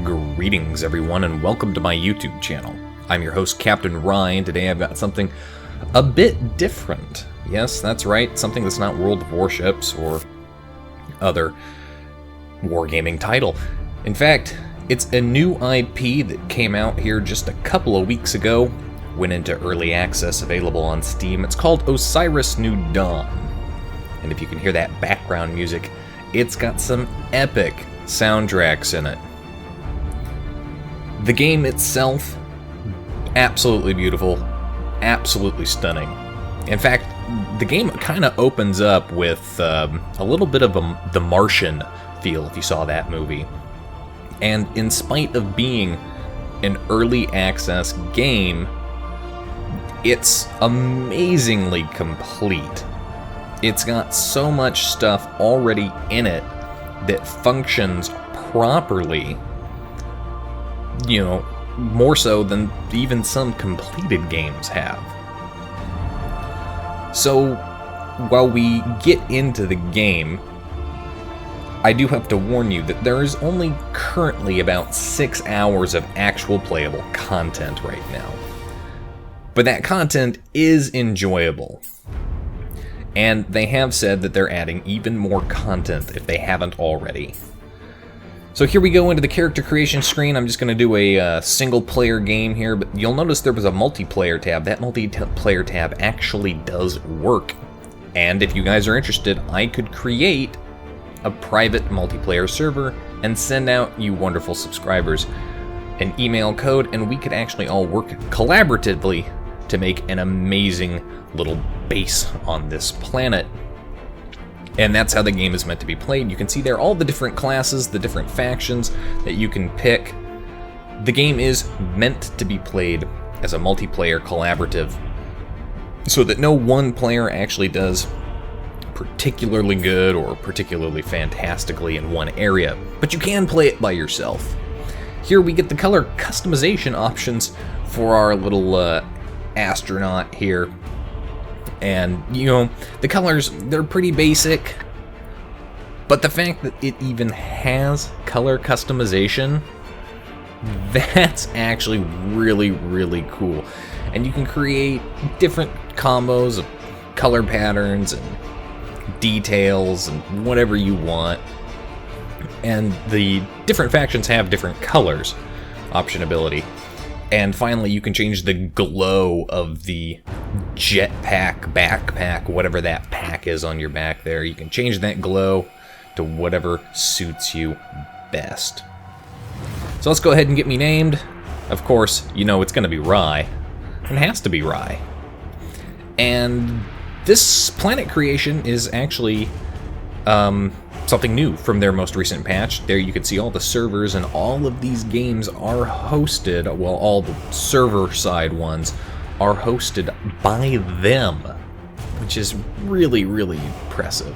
Greetings everyone and welcome to my YouTube channel. I'm your host Captain Ryan. Today I've got something a bit different. Yes, that's right, something that's not World of Warships or other wargaming title. In fact, it's a new IP that came out here just a couple of weeks ago, went into early access, available on Steam. It's called Osiris New Dawn. And if you can hear that background music, it's got some epic soundtracks in it. The game itself, absolutely beautiful, absolutely stunning. In fact, the game kind of opens up with a little bit of The Martian feel, if you saw that movie. And in spite of being an early access game, it's amazingly complete. It's got so much stuff already in it that functions properly, you know, more so than even some completed games have. So, while we get into the game, I do have to warn you that there is only currently about 6 hours of actual playable content right now. But that content is enjoyable. And they have said that they're adding even more content if they haven't already. So here we go into the character creation screen. I'm just going to do a single player game here, but you'll notice there was a multiplayer tab. That multiplayer tab actually does work. And if you guys are interested, I could create a private multiplayer server and send out you wonderful subscribers an email code, and we could actually all work collaboratively to make an amazing little base on this planet. And that's how the game is meant to be played. You can see there all the different classes, the different factions that you can pick. The game is meant to be played as a multiplayer collaborative, so that no one player actually does particularly good or particularly fantastically in one area, but you can play it by yourself. Here we get the color customization options for our little astronaut here. And, you know, the colors, they're pretty basic, but the fact that it even has color customization, that's actually really, really cool. And you can create different combos of color patterns and details and whatever you want. And the different factions have different colors optionability. And finally, you can change the glow of the jetpack, backpack, whatever that pack is on your back there. You can change that glow to whatever suits you best. So let's go ahead and get me named. Of course, you know it's going to be Rye. It has to be Rye. And this planet creation is actually something new from their most recent patch. There you can see all the servers, and all of these games are hosted, well, all the server side ones are hosted by them, which is really, really impressive.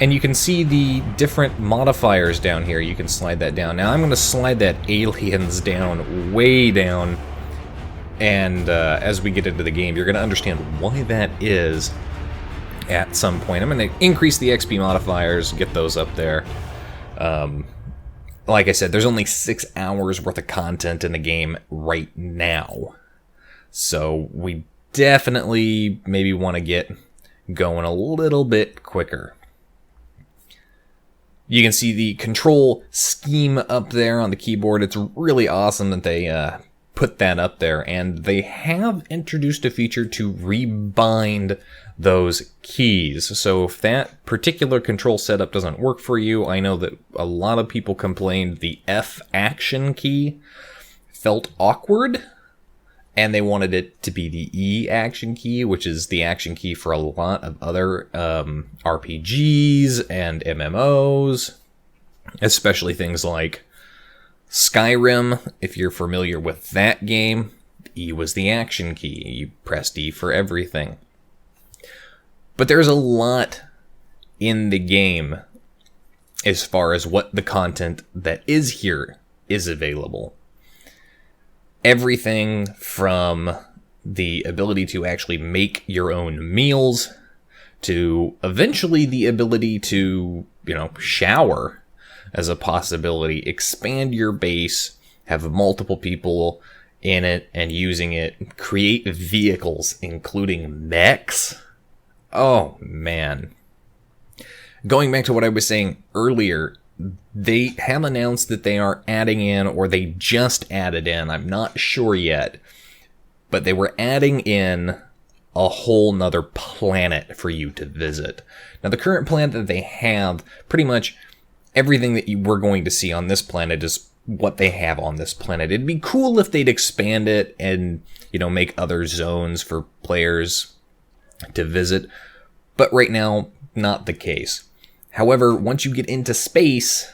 And you can see the different modifiers down here. You can slide that down. Now I'm going to slide that aliens down, way down, and as we get into the game, you're going to understand why that is at some point. I'm going to increase the XP modifiers, get those up there. Like I said, there's only 6 hours worth of content in the game right now. So we definitely maybe want to get going a little bit quicker. You can see the control scheme up there on the keyboard. It's really awesome that they put that up there, and they have introduced a feature to rebind those keys. So if that particular control setup doesn't work for you, I know that a lot of people complained the F action key felt awkward, and they wanted it to be the E action key, which is the action key for a lot of other RPGs and MMOs, especially things like Skyrim. If you're familiar with that game, E was the action key. You pressed E for everything. But there's a lot in the game as far as what the content that is here is available. Everything from the ability to actually make your own meals to eventually the ability to, shower as a possibility. Expand your base, have multiple people in it and using it, create vehicles, including mechs. Oh, man. Going back to what I was saying earlier, they have announced that they are adding in, or they just added in, I'm not sure yet, but they were adding in a whole nother planet for you to visit. Now, the current planet that they have, pretty much everything that we're going to see on this planet is what they have on this planet. It'd be cool if they'd expand it and, you know, make other zones for players to visit, but right now, not the case. However, once you get into space,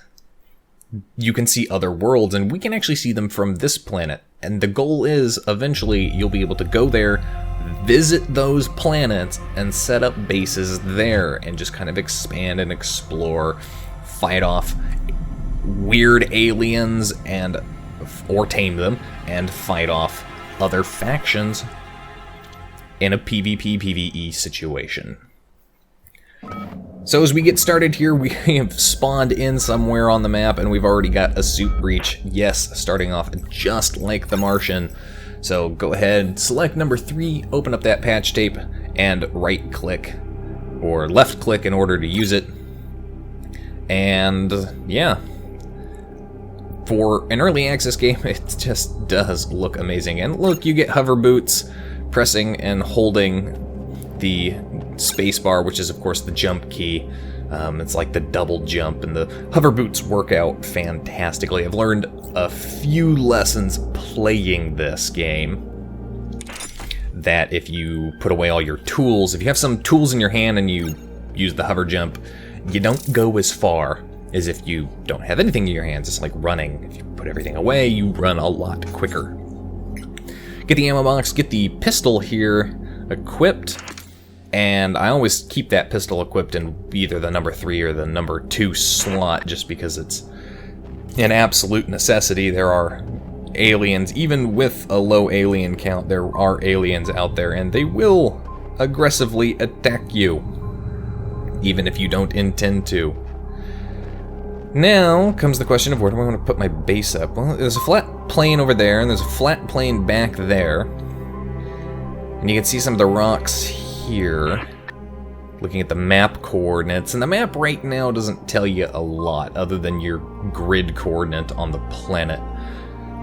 you can see other worlds, and we can actually see them from this planet. And the goal is, eventually, you'll be able to go there, visit those planets, and set up bases there, and just kind of expand and explore, fight off weird aliens, or tame them, and fight off other factions in a PvP, PvE situation. So as we get started here, we have spawned in somewhere on the map, and we've already got a suit breach. Yes, starting off just like the Martian. So go ahead, select number 3, open up that patch tape, and right click, or left click in order to use it. And yeah, for an early access game, it just does look amazing. And look, you get hover boots, pressing and holding the spacebar, which is of course the jump key. It's like the double jump, and the hover boots work out fantastically. I've learned a few lessons playing this game that if you put away all your tools, if you have some tools in your hand and you use the hover jump, you don't go as far as if you don't have anything in your hands. It's like running. If you put everything away, you run a lot quicker. Get the ammo box, get the pistol here equipped. And I always keep that pistol equipped in either the number 3 or the number 2 slot, just because it's an absolute necessity. There are aliens, even with a low alien count, there are aliens out there, and they will aggressively attack you, even if you don't intend to. Now comes the question of where do I want to put my base up? Well, there's a flat plane over there, and there's a flat plane back there. And you can see some of the rocks here, looking at the map coordinates, and the map right now doesn't tell you a lot other than your grid coordinate on the planet,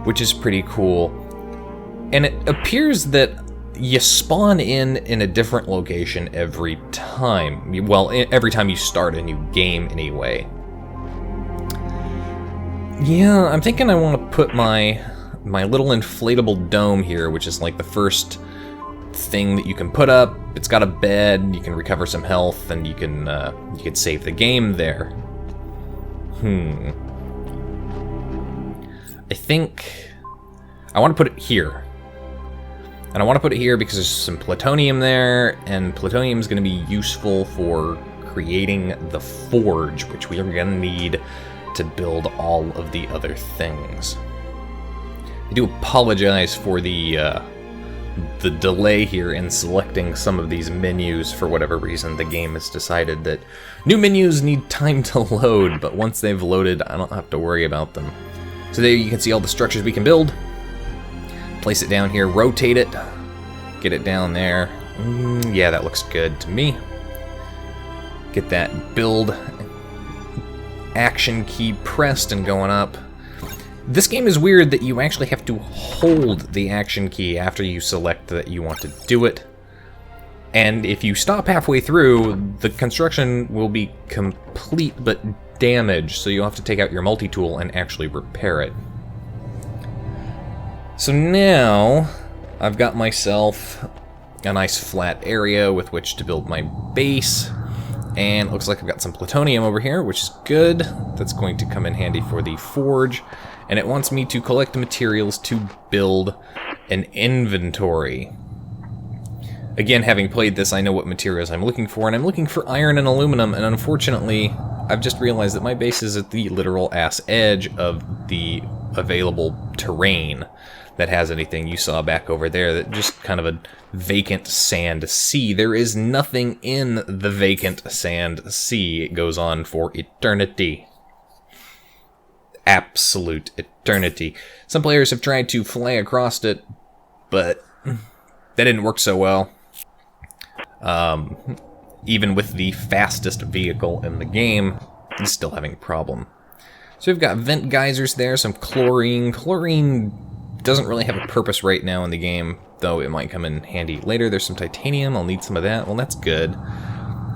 which is pretty cool. And it appears that you spawn in a different location every time. Well, every time you start a new game anyway. Yeah, I'm thinking I want to put my little inflatable dome here, which is like the first thing that you can put up. It's got a bed, you can recover some health, and you can save the game there. I think I want to put it here. And I want to put it here because there's some plutonium there, and plutonium is going to be useful for creating the forge, which we are going to need to build all of the other things. I do apologize for the delay here in selecting some of these menus. For whatever reason, the game has decided that new menus need time to load, but once they've loaded, I don't have to worry about them. So there you can see all the structures we can build. Place it down here, rotate it, get it down there. Yeah, that looks good to me. Get that build action key pressed and going up. This game is weird that you actually have to hold the action key after you select that you want to do it. And if you stop halfway through, the construction will be complete but damaged, so you'll have to take out your multi-tool and actually repair it. So now, I've got myself a nice flat area with which to build my base. And it looks like I've got some plutonium over here, which is good. That's going to come in handy for the forge. And it wants me to collect the materials to build an inventory. Again, having played this, I know what materials I'm looking for, and I'm looking for iron and aluminum, and unfortunately, I've just realized that my base is at the literal ass edge of the available terrain that has anything. You saw back over there that just kind of a vacant sand sea. There is nothing in the vacant sand sea. It goes on for eternity. absolute eternity. Some players have tried to fly across it, but that didn't work so well. Even with the fastest vehicle in the game, it's still having a problem. So we've got vent geysers there, some chlorine. Chlorine doesn't really have a purpose right now in the game, though it might come in handy later. There's some titanium. I'll need some of that. Well, that's good.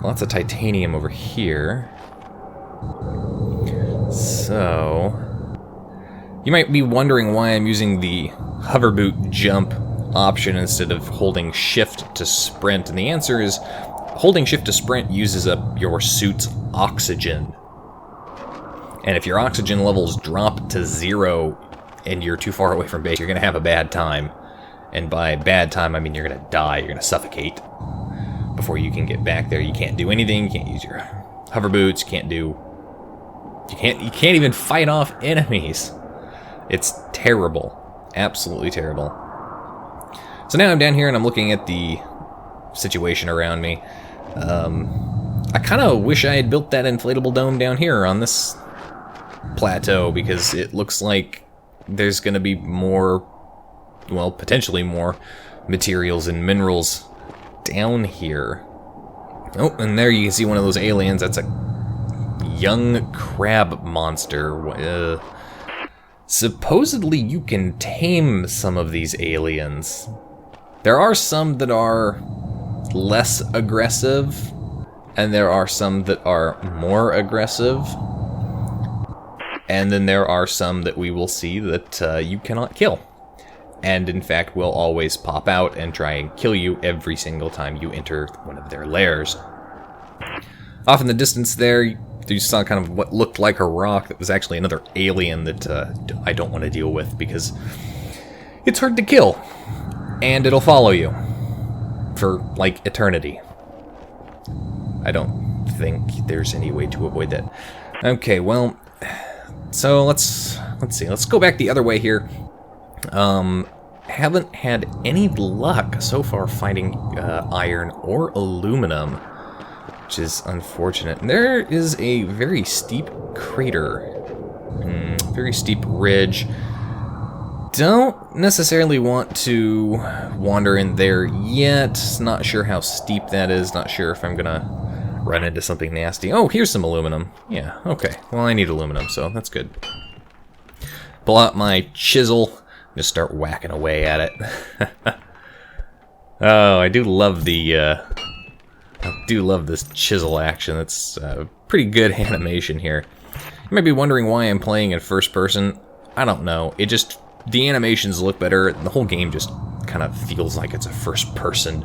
Lots of titanium over here. So, you might be wondering why I'm using the hoverboot jump option instead of holding shift to sprint, and the answer is holding shift to sprint uses up your suit's oxygen. And if your oxygen levels drop to 0 and you're too far away from base, you're going to have a bad time. And by bad time, I mean you're going to die, you're going to suffocate before you can get back there. You can't do anything, you can't use your hover boots, you can't even fight off enemies. It's terrible. Absolutely terrible. So now I'm down here and I'm looking at the situation around me. I kind of wish I had built that inflatable dome down here on this plateau, because it looks like there's going to be more, well, potentially more materials and minerals down here. Oh, and there you can see one of those aliens. That's a young crab monster. Supposedly you can tame some of these aliens. There are some that are less aggressive, and there are some that are more aggressive. And then there are some that we will see that you cannot kill. And in fact will always pop out and try and kill you every single time you enter one of their lairs. Off in the distance there, you saw kind of what looked like a rock that was actually another alien that I don't want to deal with, because it's hard to kill. And it'll follow you for, like, eternity. I don't think there's any way to avoid that. Okay, well, so let's see. Let's go back the other way here. Haven't had any luck so far finding iron or aluminum, which is unfortunate. There is a very steep crater, very steep ridge. Don't necessarily want to wander in there yet. Not sure how steep that is. Not sure if I'm gonna run into something nasty. Oh, here's some aluminum. Yeah, okay. Well, I need aluminum, so that's good. Pull out my chisel. Just start whacking away at it. Oh, I do love the this chisel action. It's pretty good animation here. You might be wondering why I'm playing in first person. I don't know. It just, the animations look better. The whole game just kind of feels like it's a first person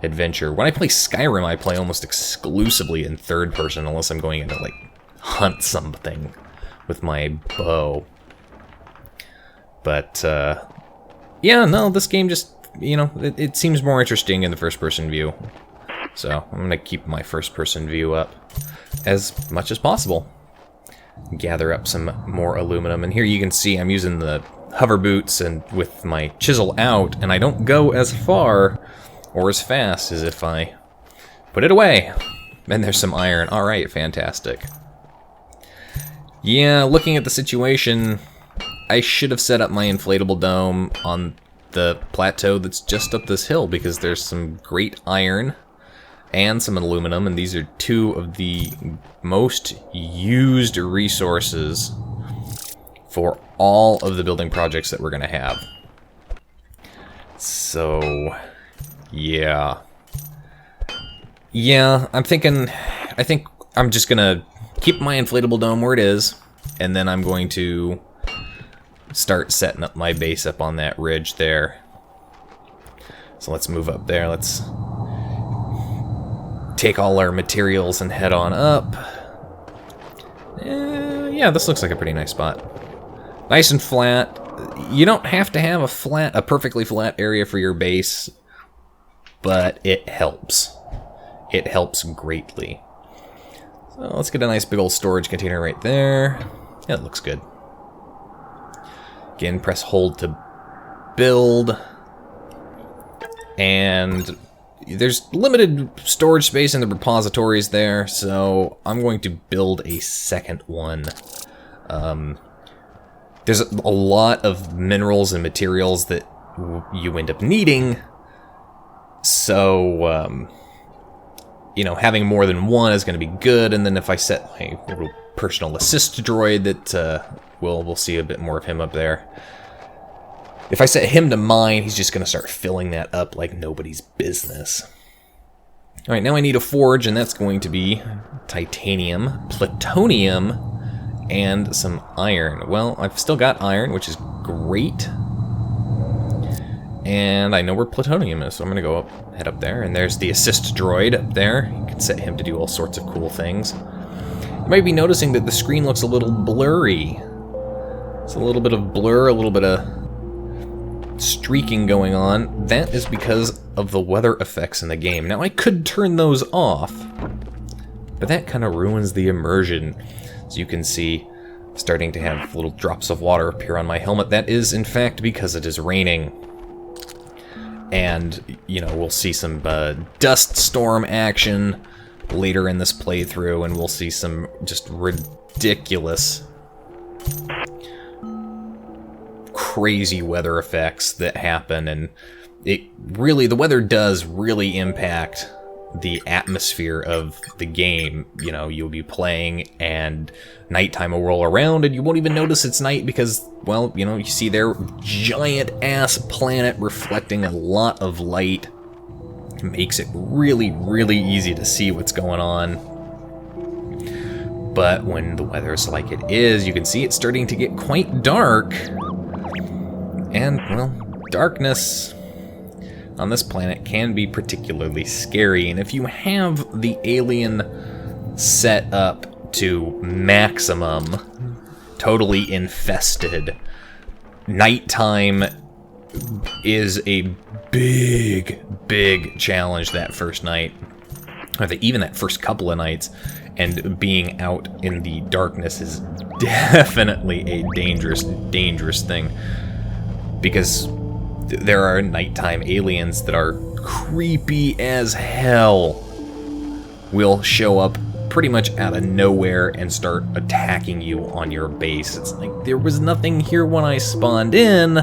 adventure. When I play Skyrim, I play almost exclusively in third person, unless I'm going in to, like, hunt something with my bow. But, yeah, no, this game just, you know, it seems more interesting in the first-person view. So, I'm gonna keep my first-person view up as much as possible. Gather up some more aluminum, and here you can see I'm using the hover boots and with my chisel out, and I don't go as far or as fast as if I put it away. And there's some iron. Alright, fantastic. Yeah, looking at the situation, I should have set up my inflatable dome on the plateau that's just up this hill, because there's some great iron and some aluminum, and these are two of the most used resources for all of the building projects that we're going to have. So, yeah. Yeah, I think I'm just going to keep my inflatable dome where it is, and then I'm going to start setting up my base up on that ridge there. So let's move up there. Let's take all our materials and head on up. Yeah, this looks like a pretty nice spot. Nice and flat. You don't have to have a perfectly flat area for your base, but it helps. It helps greatly. So let's get a nice big old storage container right there. Yeah, it looks good. Again, press hold to build. And there's limited storage space in the repositories there, so I'm going to build a second one. there's a lot of minerals and materials that you end up needing. So, you know, having more than one is going to be good. And then if I set my little personal assist droid that we'll see a bit more of him up there. If I set him to mine, he's just going to start filling that up like nobody's business. Alright, now I need a forge, and that's going to be titanium, plutonium, and some iron. Well, I've still got iron, which is great. And I know where plutonium is, so I'm going to head up there. And there's the assist droid up there. You can set him to do all sorts of cool things. You might be noticing that the screen looks a little blurry. It's a little bit of blur, a little bit of streaking going on. That is because of the weather effects in the game. Now, I could turn those off, but that kind of ruins the immersion. As you can see, starting to have little drops of water appear on my helmet. That is, in fact, because it is raining. And, you know, we'll see some dust storm action later in this playthrough, and we'll see some just ridiculous, crazy weather effects that happen. And the weather does really impact the atmosphere of the game. You know, you'll be playing and nighttime will roll around and you won't even notice it's night because, well, you know, you see their giant ass planet reflecting a lot of light. It makes it really, really easy to see what's going on. But when the weather's like it is, you can see it's starting to get quite dark. And, well, darkness on this planet can be particularly scary, and if you have the alien set up to maximum, totally infested, nighttime is a big, big challenge that first night, or even that first couple of nights, and being out in the darkness is definitely a dangerous, dangerous thing, because there are nighttime aliens that are creepy as hell. Will show up pretty much out of nowhere and start attacking you on your base. It's like, there was nothing here when I spawned in,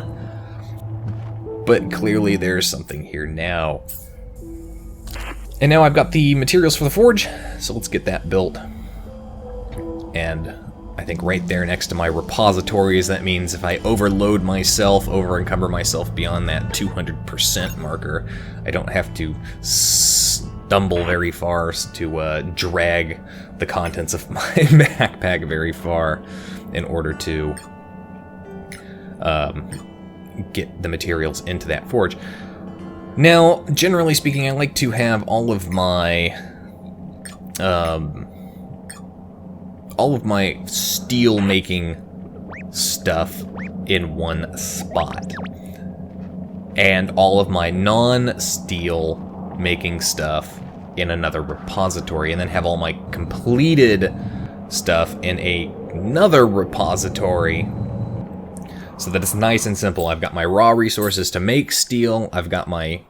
but clearly there's something here now. And now I've got the materials for the forge, so let's get that built. And I think right there next to my repositories, that means if I overload myself, over-encumber myself beyond that 200% marker, I don't have to stumble very far to drag the contents of my backpack very far in order to get the materials into that forge. Now, generally speaking, I like to have all of my steel making stuff in one spot, and all of my non-steel making stuff in another repository, and then have all my completed stuff in another repository, so that it's nice and simple. I've got my raw resources to make steel, I've got my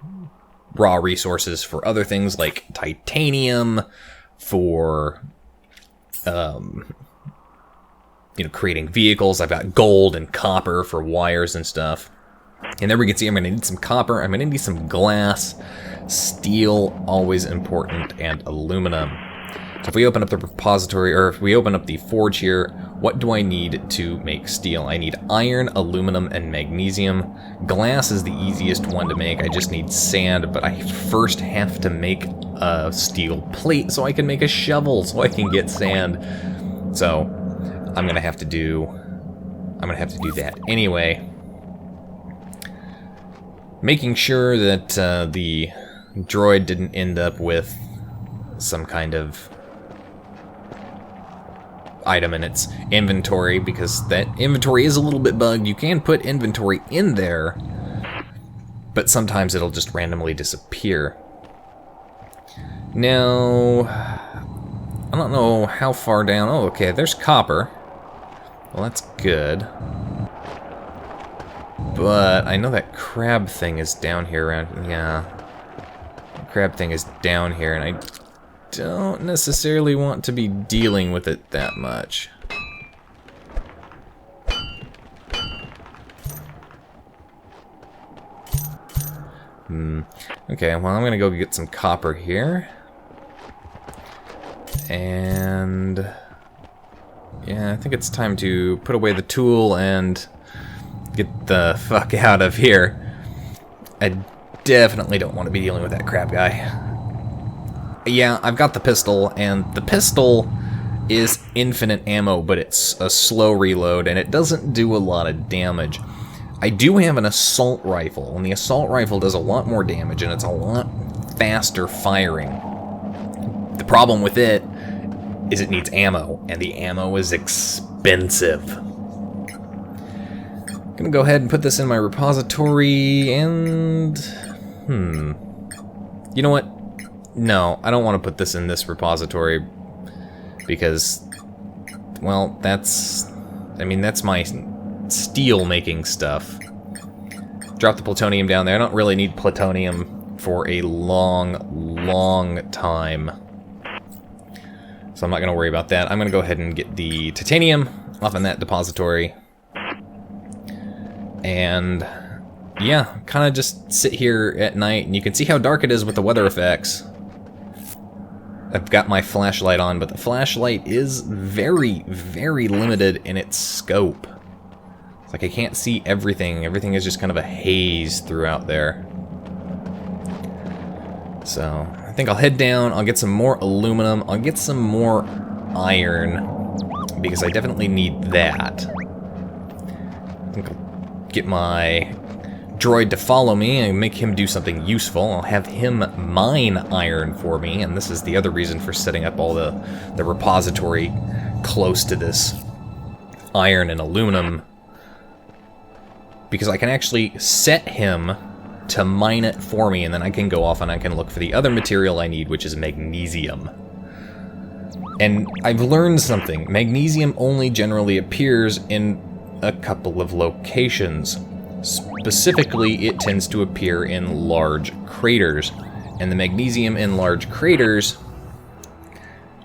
raw resources for other things like titanium, for you know, creating vehicles. I've got gold and copper for wires and stuff. And there we can see I'm going to need some copper, I'm going to need some glass, steel, always important, and aluminum. So if we open up the repository, or if we open up the forge here, what do I need to make steel? I need iron, aluminum, and magnesium. Glass is the easiest one to make. I just need sand, but I first have to make a steel plate so I can make a shovel, so I can get sand. So I'm gonna have to do that anyway. Making sure that the droid didn't end up with some kind of item in its inventory, because that inventory is a little bit bugged. You can put inventory in there, but sometimes it'll just randomly disappear. Now, I don't know how far down. Oh, okay, there's copper. Well, that's good. But I know that crab thing is down here around. Yeah. The crab thing is down here, and I don't necessarily want to be dealing with it that much. Okay, well, I'm gonna go get some copper here. And... yeah, I think it's time to put away the tool and get the fuck out of here. I definitely don't want to be dealing with that crab guy. Yeah, I've got the pistol, and the pistol is infinite ammo, but it's a slow reload, and it doesn't do a lot of damage. I do have an assault rifle, and the assault rifle does a lot more damage, and it's a lot faster firing. The problem with it is it needs ammo, and the ammo is expensive. I'm gonna go ahead and put this in my repository, and... You know what? No, I don't want to put this in this repository, because, well, that's... I mean, that's my steel-making stuff. Drop the plutonium down there. I don't really need plutonium for a long time. So I'm not going to worry about that. I'm going to go ahead and get the titanium off in that depository. And yeah, kind of just sit here at night, and you can see how dark it is with the weather effects. I've got my flashlight on, but the flashlight is very limited in its scope. It's like I can't see everything. Everything is just kind of a haze throughout there. So I think I'll head down, I'll get some more aluminum, I'll get some more iron, because I definitely need that. I think I'll get my droid to follow me and make him do something useful. I'll have him mine iron for me, and this is the other reason for setting up all the repository close to this iron and aluminum, because I can actually set him to mine it for me, and then I can go off and I can look for the other material I need, which is magnesium. And I've learned something. Magnesium only generally appears in a couple of locations. Specifically, it tends to appear in large craters. And the magnesium in large craters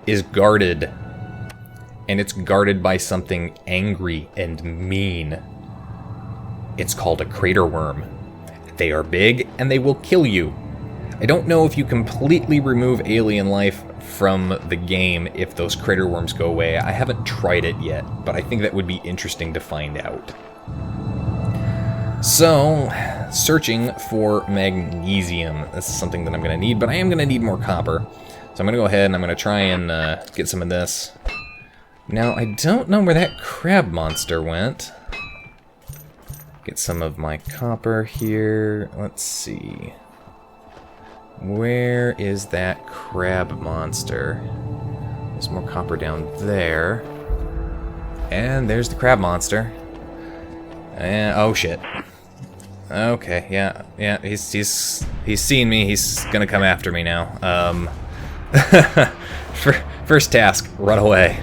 is guarded. And it's guarded by something angry and mean. It's called a crater worm. They are big, and they will kill you. I don't know if you completely remove alien life from the game if those crater worms go away. I haven't tried it yet, but I think that would be interesting to find out. So, searching for magnesium. This is something that I'm going to need, but I am going to need more copper. So I'm going to go ahead and I'm going to try and get some of this. Now, I don't know where that crab monster went. Get some of my copper here. Let's see. Where is that crab monster? There's more copper down there. And there's the crab monster. And oh shit. Okay, yeah, he's seen me. He's gonna come after me now. First task, run away.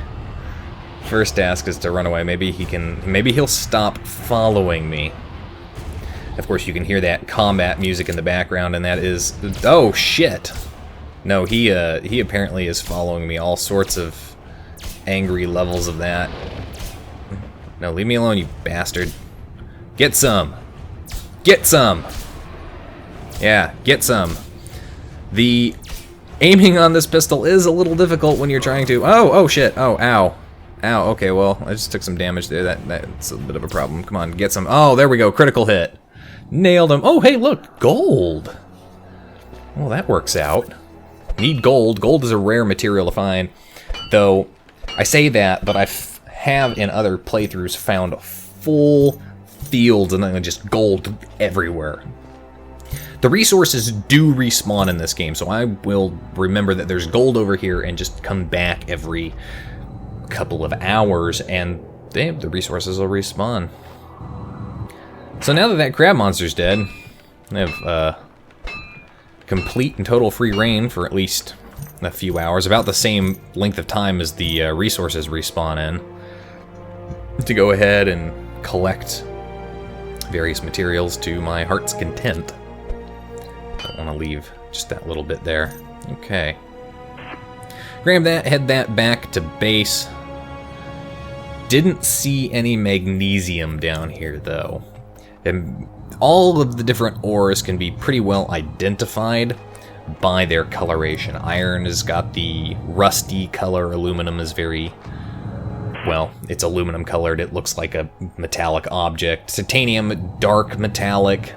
First task is to run away. Maybe he'll stop following me. Of course, you can hear that combat music in the background, and that is... oh, shit! No, he apparently is following me. All sorts of angry levels of that. No, leave me alone, you bastard. Get some! Get some! Yeah, get some. The aiming on this pistol is a little difficult when you're trying to... oh, shit! Oh, ow. Ow, okay, well, I just took some damage there. That's a bit of a problem. Come on, get some... oh, there we go, critical hit. Nailed him. Oh, hey, look, gold. Well, that works out. Need gold. Gold is a rare material to find. Though, I say that, but I have in other playthroughs found full fields and then just gold everywhere. The resources do respawn in this game, so I will remember that there's gold over here and just come back every couple of hours, and the resources will respawn. So now that that crab monster's dead, I have complete and total free reign for at least a few hours, about the same length of time as the resources respawn in, to go ahead and collect various materials to my heart's content. Don't want to leave just that little bit there. Okay. Grab that, head that back to base. Didn't see any magnesium down here, though. And all of the different ores can be pretty well identified by their coloration. Iron has got the rusty color, aluminum is very, well, it's aluminum colored, it looks like a metallic object. Titanium, dark metallic.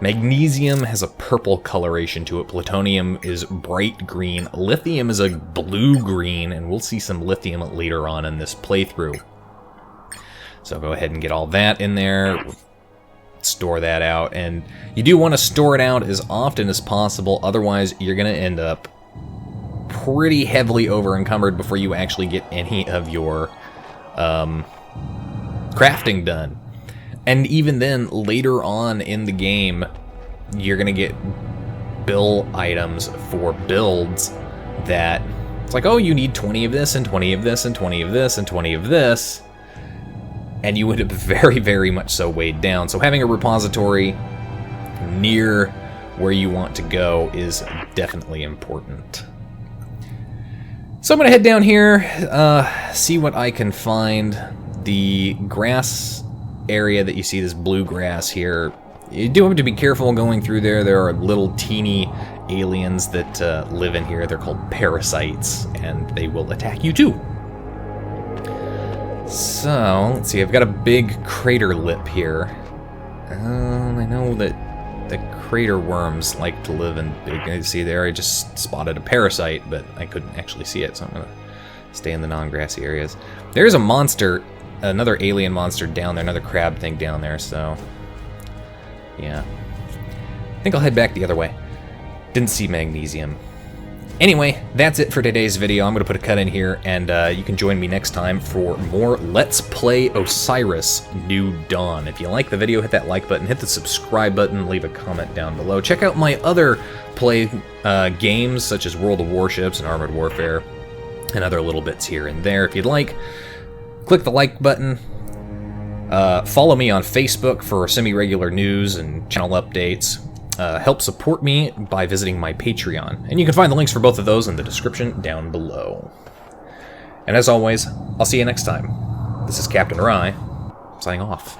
Magnesium has a purple coloration to it. Plutonium is bright green. Lithium is a blue-green, and we'll see some lithium later on in this playthrough. So go ahead and get all that in there. Store that out, and you do want to store it out as often as possible, otherwise you're going to end up pretty heavily over-encumbered before you actually get any of your crafting done. And even then, later on in the game, you're going to get bill items for builds that, it's like, oh, you need 20 of this, and 20 of this, and 20 of this, and 20 of this, and you end up very, very much so weighed down. So having a repository near where you want to go is definitely important. So I'm going to head down here, see what I can find. The grass area that you see, this blue grass here, you do have to be careful going through there. There are little teeny aliens that live in here. They're called parasites, and they will attack you too. So, let's see, I've got a big crater lip here. I know that the crater worms like to live in big... See there, I just spotted a parasite, but I couldn't actually see it, so I'm going to stay in the non-grassy areas. There's a monster, another alien monster down there, another crab thing down there, so... yeah. I think I'll head back the other way. Didn't see magnesium. Anyway, that's it for today's video. I'm going to put a cut in here, and you can join me next time for more Let's Play Osiris New Dawn. If you like the video, hit that like button, hit the subscribe button, leave a comment down below. Check out my other play games, such as World of Warships and Armored Warfare, and other little bits here and there. If you'd like, click the like button. Follow me on Facebook for semi-regular news and channel updates. Help support me by visiting my Patreon. And you can find the links for both of those in the description down below. And as always, I'll see you next time. This is Captain Rye, signing off.